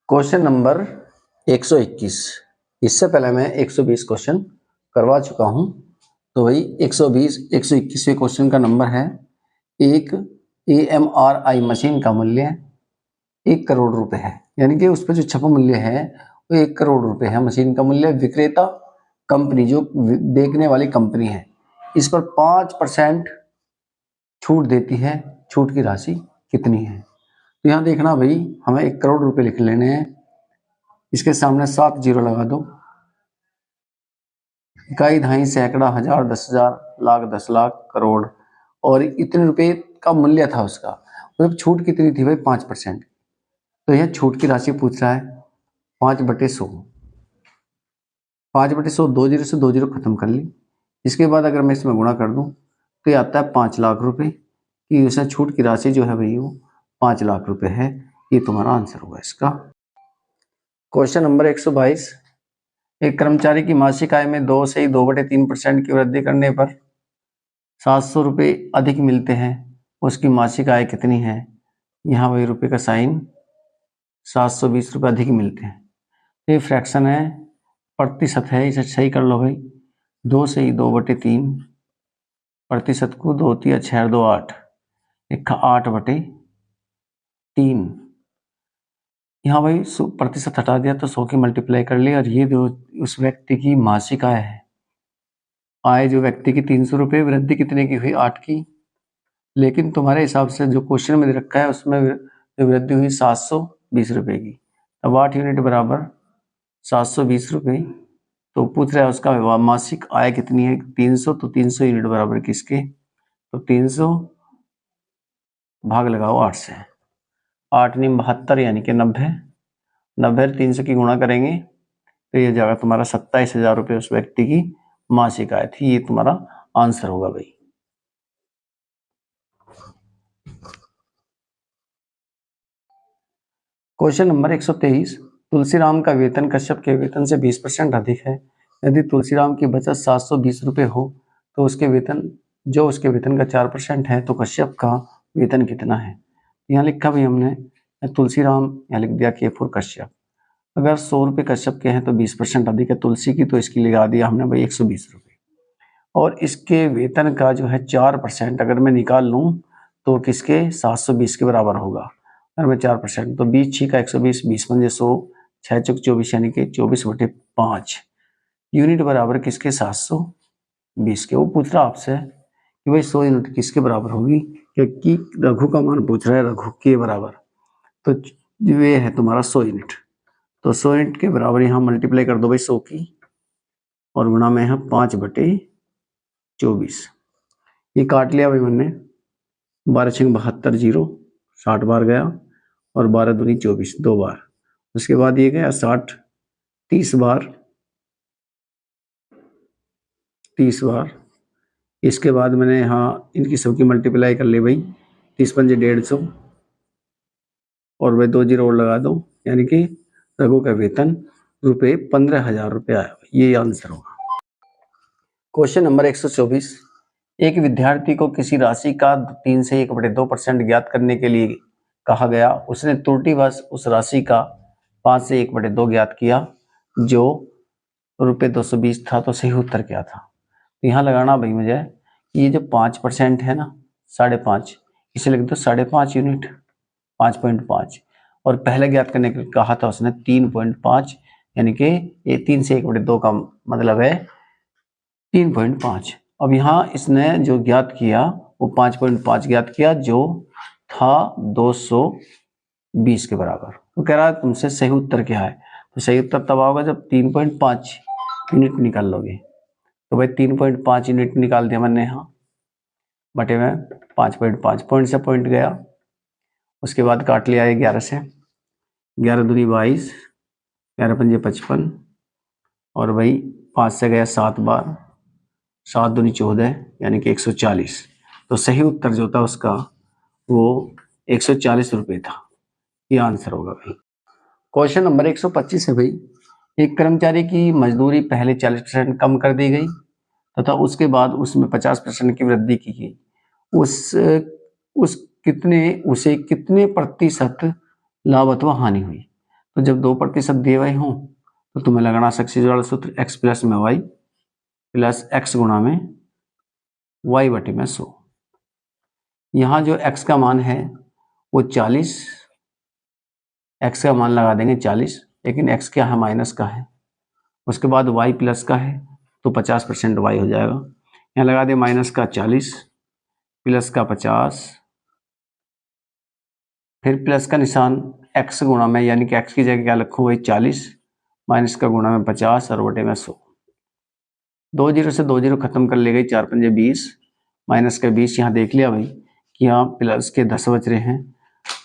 Question number 121। इससे पहले मैं 120 क्वेश्चन करवा चुका हूं। तो भाई 120 121वें क्वेश्चन का नंबर है। एक AMRI मशीन का मूल्य 1 करोड़ रुपए है, यानी कि उस पर जो छपा मूल्य है वो 1 करोड़ रुपए है। मशीन का मूल्य विक्रेता कंपनी, जो बेचने वाली कंपनी है, इस पर 5% छूट देती है। छूट की राशि कितनी है? तो यहाँ देखना भाई, हमें 1 करोड़ रुपए लिख लेने हैं। इसके सामने 7 जीरो लगा दो। इकाई, दहाई, सैकड़ा, हजार, 10,000, लाख, 10 लाख, करोड़, और इतने रुपए का मूल्य था उसका। मतलब छूट कितनी थी भाई? 5%। तो यह छूट की राशि पूछ रहा है 5/100। 5/100, 2 जीरो से 2 जीरो खत्म कर ली। इसके बाद अगर मैं इसमें गुणा कर दूं तो ये आता है 5 लाख रुपए की। उसमें छूट की राशि जो है भाई वो 5 लाख रुपए है। ये तुम्हारा आंसर होगा इसका। Question number 122। एक कर्मचारी की मासिक आय में 2 से 2/3% की वृद्धि करने पर 700 रुपये अधिक मिलते हैं। उसकी मासिक आय कितनी है? यहाँ वही रुपये का साइन, 720 रुपये अधिक मिलते हैं। ये फ्रैक्शन है, प्रतिशत है, इसे सही कर लो भाई। 2 से 2/3 प्रतिशत को 2 3 6 2 8, 8/3। यहाँ भाई प्रतिशत हटा दिया तो 100 की मल्टीप्लाई कर ली। और ये जो उस व्यक्ति की मासिक आय है, आय जो व्यक्ति की 300 रुपये, वृद्धि कितने की हुई? 8 की। लेकिन तुम्हारे हिसाब से जो क्वेश्चन में रखा है उसमें वृद्धि हुई 720 रुपये की। अब 8 यूनिट बराबर 720 रुपये। तो पूछ रहा है उसका मासिक आय कितनी है? 300। तो 300 यूनिट बराबर किसके? तो 300 भाग लगाओ 8 से। 8 × 72 यानी कि 90। 90 300 की गुणा करेंगे तो ये जाएगा तुम्हारा 27,000 रुपये उस व्यक्ति की मासिक आय थी। ये तुम्हारा आंसर होगा भाई। Question number 123। तुलसीराम का वेतन कश्यप के वेतन से 20% अधिक है। यदि तुलसीराम की बचत 720 रुपये हो तो उसके वेतन का 4% है, तो कश्यप का वेतन कितना है? यहाँ लिखा भाई हमने तुलसीराम, यहाँ लिख दिया K फॉर कश्यप। अगर 100 रुपये कश्यप के हैं तो 20% अधिक है तुलसी की, तो इसकी लगा दिया हमने भाई 120 रुपये। और इसके वेतन का जो है 4% अगर मैं निकाल लूँ तो किसके? 720 के बराबर होगा। अगर मैं 4%, तो 20 का 120, 20 पंजे 100, 6 चौक 24 यानी कि 24/5 यूनिट बराबर किसके? 720 के। वो पूछ रहा आपसे कि भाई 100 यूनिट किसके बराबर होगी, क्योंकि रघु का मान पूछ रहा है, रघु के बराबर। तो ये है तुम्हारा 100 यूनिट। तो 100 यूनिट के बराबर यहाँ मल्टीप्लाई कर दो भाई 100 की, और गुणा में है 5/24। ये काट लिया भाई मैंने। 12 × 72 जीरो, 60 बार गया, और 12 दूनी 24 2 बार। उसके बाद ये गया 60 30 बार, 30 बार। इसके बाद मैंने यहाँ इनकी सबकी मल्टीप्लाई कर ली भाई। 30 पंजे 150, और भाई 2 जीरो और लगा दो, यानी कि रघु का वेतन रुपये 15,000 रुपये आया। ये आंसर होगा। Question number 124। एक विद्यार्थी को किसी राशि का 3 से 1/2% ज्ञात करने के लिए कहा गया। उसने त्रुटिवश उस राशि का 5 से 1/2 ज्ञात किया, जो रुपये 220 था। तो सही उत्तर क्या था? तो यहाँ लगाना भाई मुझे, ये जो 5% है ना, 5.5, इसे लिख दो 5.5 यूनिट, 5.5। और पहले ज्ञात करने के लिए कहा था उसने 3.5, यानी कि ये 3 से 1/2 का मतलब है 3.5। अब यहाँ इसने जो ज्ञात किया वो 5.5 ज्ञात किया, जो था 220 के बराबर। तो कह रहा है तुमसे सही उत्तर क्या है? तो सही उत्तर तब आओगे जब 3.5 यूनिट निकाल लोगे। तो भाई 3.5 यूनिट निकाल दिया मैंने यहाँ, बटे में 5.5, पॉइंट से पॉइंट गया। उसके बाद काट लिया 11 से, 11 दूनी 22, 11 पंजे 55, और भाई 5 से गया 7 बार, 7 दूनी 14, यानी कि 140। तो सही उत्तर जो था उसका वो 140 रुपये था। ये आंसर होगा भाई। क्वेश्चन नंबर 125 है भाई। एक कर्मचारी की मजदूरी पहले 40% कम कर दी गई तथा उसके बाद उसमें 50% की वृद्धि की गई। उसे कितने प्रतिशत लाभ अथवा हानि हुई? तो जब 2% दिए हुए हों तो तुम्हें लगाना सक्सेस वाला सूत्र x प्लस में y प्लस x गुणा में y बटे में 100। यहाँ जो x का मान है वो 40, x का मान लगा देंगे 40, लेकिन x क्या है, माइनस का है। उसके बाद y प्लस का है तो 50% y हो जाएगा। यहाँ लगा दे माइनस का 40 प्लस का 50, फिर प्लस का निशान x गुणा में, यानी कि x की जगह क्या लिखूँ, वही 40 माइनस का गुणा में 50 और बटे में 100। 2 जीरो से 2 जीरो खत्म कर ले गई, 4 पंजे 20, माइनस का 20। यहाँ देख लिया भाई कि यहाँ प्लस के 10 बच रहे हैं,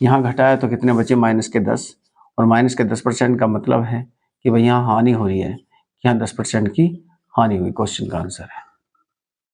यहाँ घटाया तो कितने बचे, माइनस के 10। और माइनस के 10% का मतलब है कि भाई यहाँ हानि हो रही है, यहाँ 10% की हानि हुई। क्वेश्चन का आंसर है।